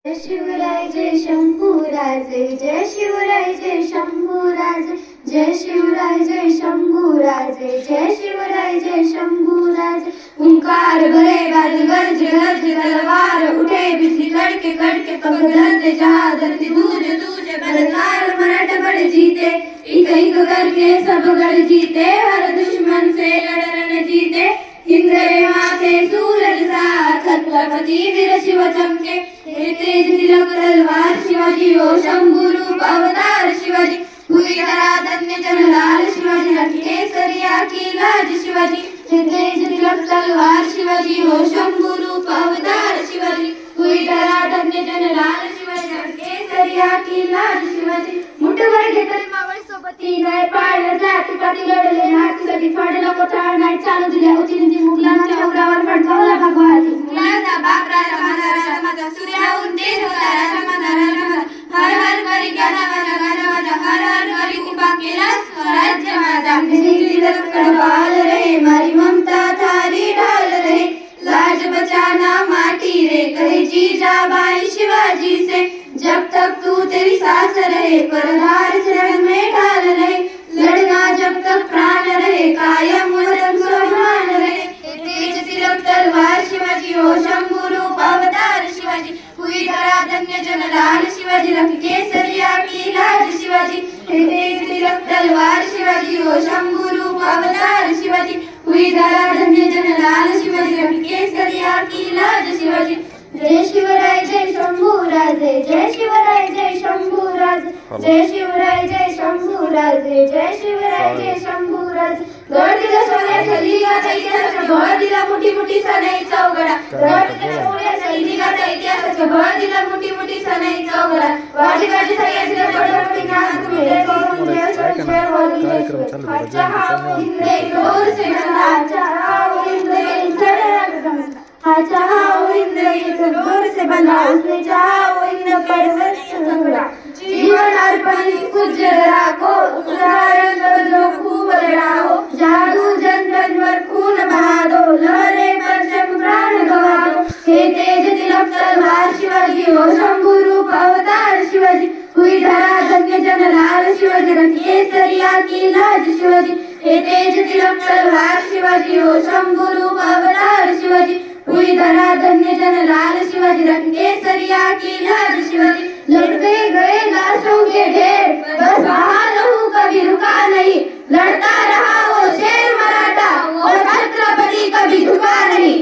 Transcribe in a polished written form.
जय शिवराय जय शंभूराजे, जय शिवराय जय शंभूराजे, जय शिवराय जय शंभूराजे, जय शिवराय जय शंभूराजे। ओंकार भरे बाज गर्ज गर्ज तलवार उठे बिजली कड़के कड़के पग धरते जहाँ धरती दूज दूज बलकार मराठ बड़ जीते एक एक करके सब गढ़ जीते हर दुश्मन से लड़ जीते इंद्र माथे सूरज सा छत्रपति वीर शिव चमके तेज तिलक तलवार शिवाजी हो शंभू रूप अवतार शिवाजी हुई धरा धन्य जन लाल शिवाजी रखी केसरिया की लाज शिवाजी तेज तिलक तलवार शिवाजी हो शंभू रूप अवतार शिवाजी हुई धरा धन्य जन लाल शिवाजी रखी केसरिया की लाज शिवाजी मुठभर घेतली मावळ सोबती नाही पाळलं जाती पाती लढले हातीसाठी फाडलं कोथाळ नाही चालू दिल्या होती निधी मुघलांच्या उरावर फडकावला भगवाती मुघलांचा बाप राजा माझा सूर्याहून तेज होता राजा माझा हर हर करी गाजा माझा हर हर करी उभा केला स्वराज्य माझा तिलक कड़वाल रहे मारी ममता थारी ढाल रहे लाज बचाना माटी रे कहे जीजाबाई शिवाजी से जब तक तू तेरी सांस रहे परधार शरण में ढाल रहे लड़ना जब तक प्राण रहे कायम वतन स्वाभिमान रहे तेज तिलक तलवार शिवाजी हो शंभू रूप अवतार शिवाजी हुई धरा धन्य जन लाल शिवाजी रखी केसरिया की लाज शिवाजी तेज तिलक तलवार शिवाजी हो शंभू रूप अवतार शिवाजी हुई धरा धन्य जन लाल शिवाजी रखी केसरिया की लाज शिवाजी। जय शिवराय जय शंभूराजे, जय शिवराय जय शंभूराजे, जय शिवराय जय शंभूराजे, जय शिवराय जय शंभूराजे। गड दिला सोन्याचा लिगाचा इतिहासाचा बळ दिला मोठी मोठी सनाईचा उघडा गड दिला सोन्याचा लिगाचा इतिहासाचा बळ दिला मोठी मोठी सनाईचा उघडा वाजी वाजी सह्याद्रीला बडबडी गाणं तुम्ही जय करून जय शंकर बोली जय अच्छा हा इंद्रे जोर से बंदा अच्छा हा इंद्रे अच्छा हाँ इंद्र जोर से बंधा उसने चाहा वो इंद्र पर संगड़ा जीवन अर्पण कुछ जरा को उदाहरण जो खूब लड़ा हो जादू जंतन पर खून बहा दो लहरे पर जब प्राण गवा दो हे तेज तिलक तलवार शिवाजी हो शंभू रूप अवतार शिवाजी हुई धरा धन्य जन लाल शिवाजी रखी केसरिया की लाज शिवाजी हे तेज तिलक तलवार शिवाजी हो शंभू रूप अवतार शिवाजी हुई धरा धन्य जन लाल शिवाजी रखी केसरिया की लाज शिवाजी। लड़ते गए लाशों के ढेर बस बहा लहू कभी रुका नहीं लड़ता रहा वो शेर मराठा और छत्रपति कभी झुका नहीं।